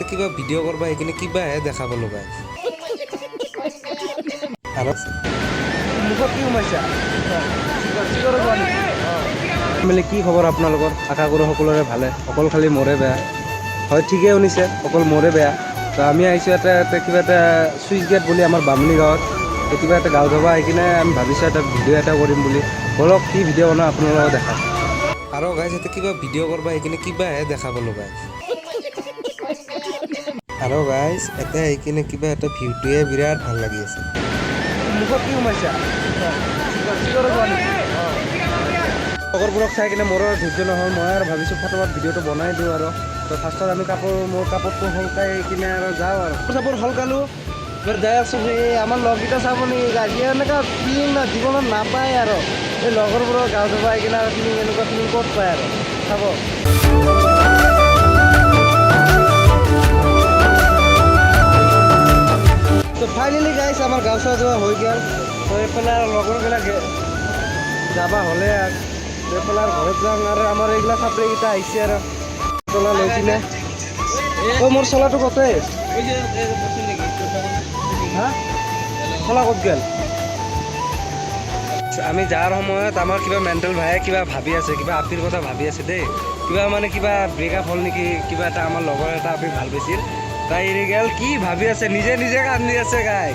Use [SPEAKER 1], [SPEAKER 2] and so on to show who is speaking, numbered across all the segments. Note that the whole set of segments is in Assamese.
[SPEAKER 1] কিবা ভিডিঅ' কৰবা সেইখিনি কিবাহে দেখাব লগা আৰু
[SPEAKER 2] মুখত কি সোমাইছা মানে কি খবৰ আপোনালোকৰ? আশা কৰোঁ সকলোৰে ভালে, অকল খালি মোৰে বেয়া। হয় ঠিকেই শুনিছে, অকল মোৰে বেয়া। তো আমি আহিছোঁ এটা কিবা এটা চুইচ গেট বুলি আমাৰ বামুণী গাঁৱত কিবা এটা গাঁও ধবা আহি কিনে আমি ভাবিছোঁ এটা ভিডিঅ' এটা কৰিম বুলি। বলক কি ভিডিঅ' বনাওঁ আপোনালোকক দেখাম।
[SPEAKER 1] আৰু গাইজ এতিয়া কিবা ভিডিঅ' কৰবা সেইখিনি কিবাহে দেখাব লগা আৰু গাইজ এতিয়া সেইখিনি কিবা এটা ভিউটোৱে বিৰাট ভাল লাগি আছে।
[SPEAKER 2] মুখত কি সোমাইছা লগৰবোৰক চাই কিনে মোৰো ধৈৰ্য নহ'ল, মই আৰু ভাবিছোঁ ফটোত ভিডিঅ'টো বনাই দিওঁ আৰু। তো ফাৰ্ষ্টত আমি মোৰ কাপোৰটো সলকাই কিনে আৰু যাওঁ আৰু কাপোৰ সলকালোঁ যাই আছোঁ। সেই আমাৰ লগকেইটা চাব নেকি গাড়ী এনেকুৱা ফিলিং না জীৱনত নাপায় আৰু এই লগৰবোৰৰ গাঁও ধোবাই কিনে আৰু ফিলিং এনেকুৱা ফিলিং ক'ত পায় আৰু চাব। তো ফাইনেলি গাইছ আমাৰ গাঁও চোৱা যোৱা হৈ গ'ল। তো এইফালে আৰু লগৰবিলাক যাবা হ'লে আৰু এইফালে আৰু ঘৰত যাওঁ আৰু আমাৰ এইগিলা ছাত্ৰীকেইটা আহিছে আৰু চলা লৈ কিনে। মোৰ চলাটো কতে হা চলা ক'ত গ'ল? আমি যাৰ সময়ত আমাৰ কিবা মেণ্টেল ভায়ে কিবা ভাবি আছে, কিবা আপিৰ কথা ভাবি আছে দেই, কিবা মানে কিবা ব্ৰেকআপ হ'ল নেকি, কিবা এটা আমাৰ লগৰ এটা আপি ভাল পাইছিল, তাই এৰি গ'ল। কি ভাবি আছে, নিজে নিজে কান্দি আছে গাই।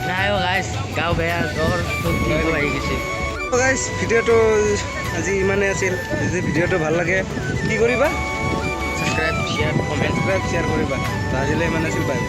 [SPEAKER 3] নাই গাইছ গাঁও বেয়া জ্বৰ চৰ্দি আহি গৈছে।
[SPEAKER 2] গাইছ ভিডিঅ'টো আজি ইমানেই আছিল। যদি ভিডিঅ'টো ভাল লাগে কি কৰিবা?
[SPEAKER 3] ছাবস্ক্ৰাইব শ্বেয়াৰ কমেণ্ট
[SPEAKER 2] শ্বেয়াৰ কৰিবা। আজিলৈ ইমান আছিল, বাই।